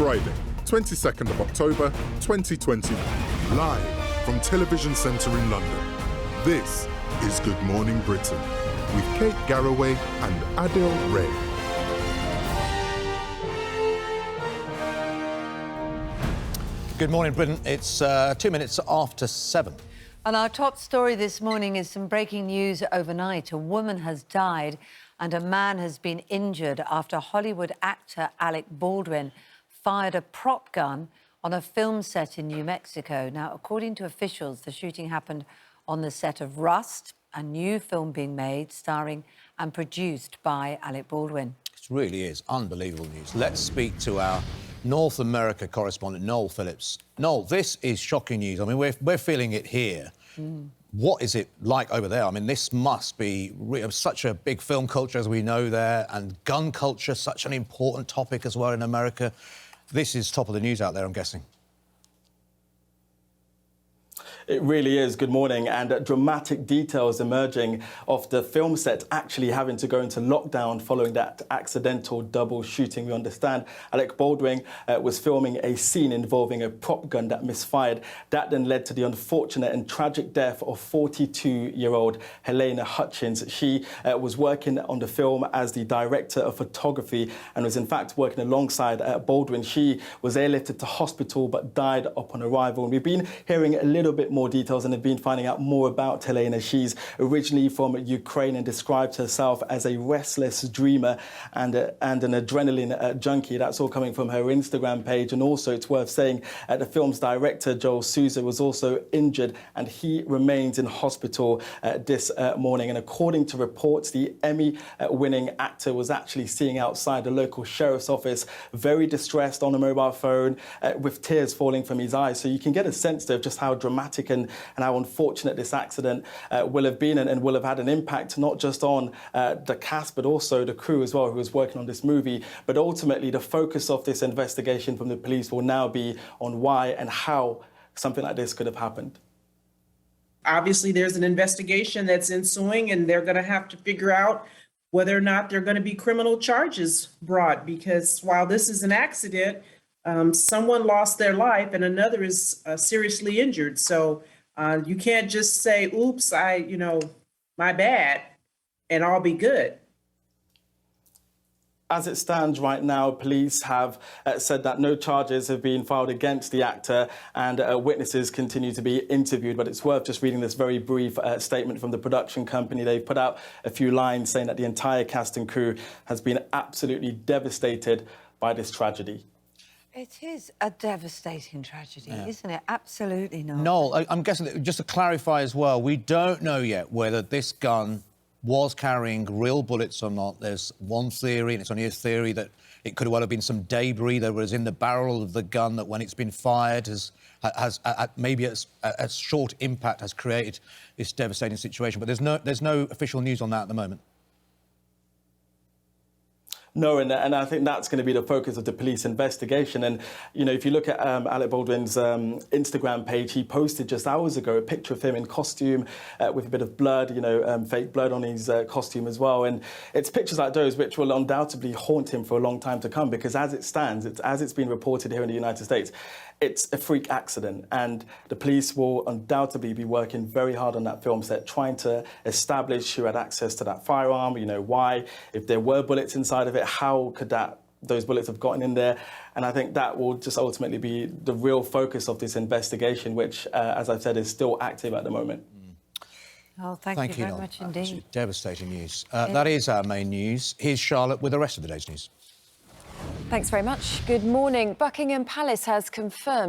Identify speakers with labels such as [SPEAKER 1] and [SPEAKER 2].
[SPEAKER 1] Friday, 22nd of October, 2020, live from Television Centre in London. This is Good Morning Britain with Kate Garraway and Adele Ray.
[SPEAKER 2] Good morning, Britain. It's 2 minutes after 7.
[SPEAKER 3] And our top story this morning is some breaking news overnight. A woman has died and a man has been injured after Hollywood actor Alec Baldwin fired a prop gun on a film set in New Mexico. Now, according to officials, the shooting happened on the set of Rust, a new film being made starring and produced by Alec Baldwin.
[SPEAKER 2] It really is unbelievable news. Let's speak to our North America correspondent, Noel Phillips. Noel, this is shocking news. I mean, we're feeling it here. What is it like over there? I mean, this must be such a big film culture, as we know there, and gun culture, such an important topic as well in America. This is top of the news out there, I'm guessing.
[SPEAKER 4] It really is. Good morning. And dramatic details emerging of the film set actually having to go into lockdown following that accidental double shooting. We understand Alec Baldwin was filming a scene involving a prop gun that misfired. That then led to the unfortunate and tragic death of 42-year-old Halyna Hutchins. She was working on the film as the director of photography and was in fact working alongside Baldwin. She was airlifted to hospital but died upon arrival. And we've been hearing a little bit more details and have been finding out more about Halyna. She's originally from Ukraine and described herself as a restless dreamer and an adrenaline junkie. That's all coming from her Instagram page. And also, it's worth saying the film's director, Joel Souza, was also injured and he remains in hospital this morning. And according to reports, the Emmy-winning actor was actually seen outside the local sheriff's office, very distressed on a mobile phone, with tears falling from his eyes. So you can get a sense of just how dramatic and how unfortunate this accident will have been and will have had an impact not just on the cast but also the crew as well who was working on this movie. But ultimately the focus of this investigation from the police will now be on why and how something like this could have happened.
[SPEAKER 5] Obviously there's an investigation that's ensuing and they're going to have to figure out whether or not there are going to be criminal charges brought, because while this is an accident, someone lost their life and another is seriously injured. So you can't just say, oops, my bad, and I'll be good.
[SPEAKER 4] As it stands right now, police have said that no charges have been filed against the actor and witnesses continue to be interviewed. But it's worth just reading this very brief statement from the production company. They've put out a few lines saying that the entire cast and crew has been absolutely devastated by this tragedy.
[SPEAKER 3] It is a devastating tragedy, isn't it? Absolutely not.
[SPEAKER 2] Noel, I'm guessing, that, just to clarify as well, we don't know yet whether this gun was carrying real bullets or not. There's one theory, and it's only a theory, that it could well have been some debris that was in the barrel of the gun that, when it's been fired, has maybe a short impact has created this devastating situation. But there's no official news on that at the moment.
[SPEAKER 4] No, and I think that's going to be the focus of the police investigation. And, if you look at Alec Baldwin's Instagram page, he posted just hours ago a picture of him in costume with a bit of blood, fake blood on his costume as well. And it's pictures like those which will undoubtedly haunt him for a long time to come, because as it stands, as it's been reported here in the United States, it's a freak accident. And the police will undoubtedly be working very hard on that film set, trying to establish who had access to that firearm, why, if there were bullets inside of it, how could those bullets have gotten in there? And I think that will just ultimately be the real focus of this investigation, which, as I've said, is still active at the moment.
[SPEAKER 3] Oh, thank you very
[SPEAKER 2] Noel.
[SPEAKER 3] much indeed.
[SPEAKER 2] Devastating news. That is our main news. Here's Charlotte with the rest of the day's news.
[SPEAKER 6] Thanks very much. Good morning. Buckingham Palace has confirmed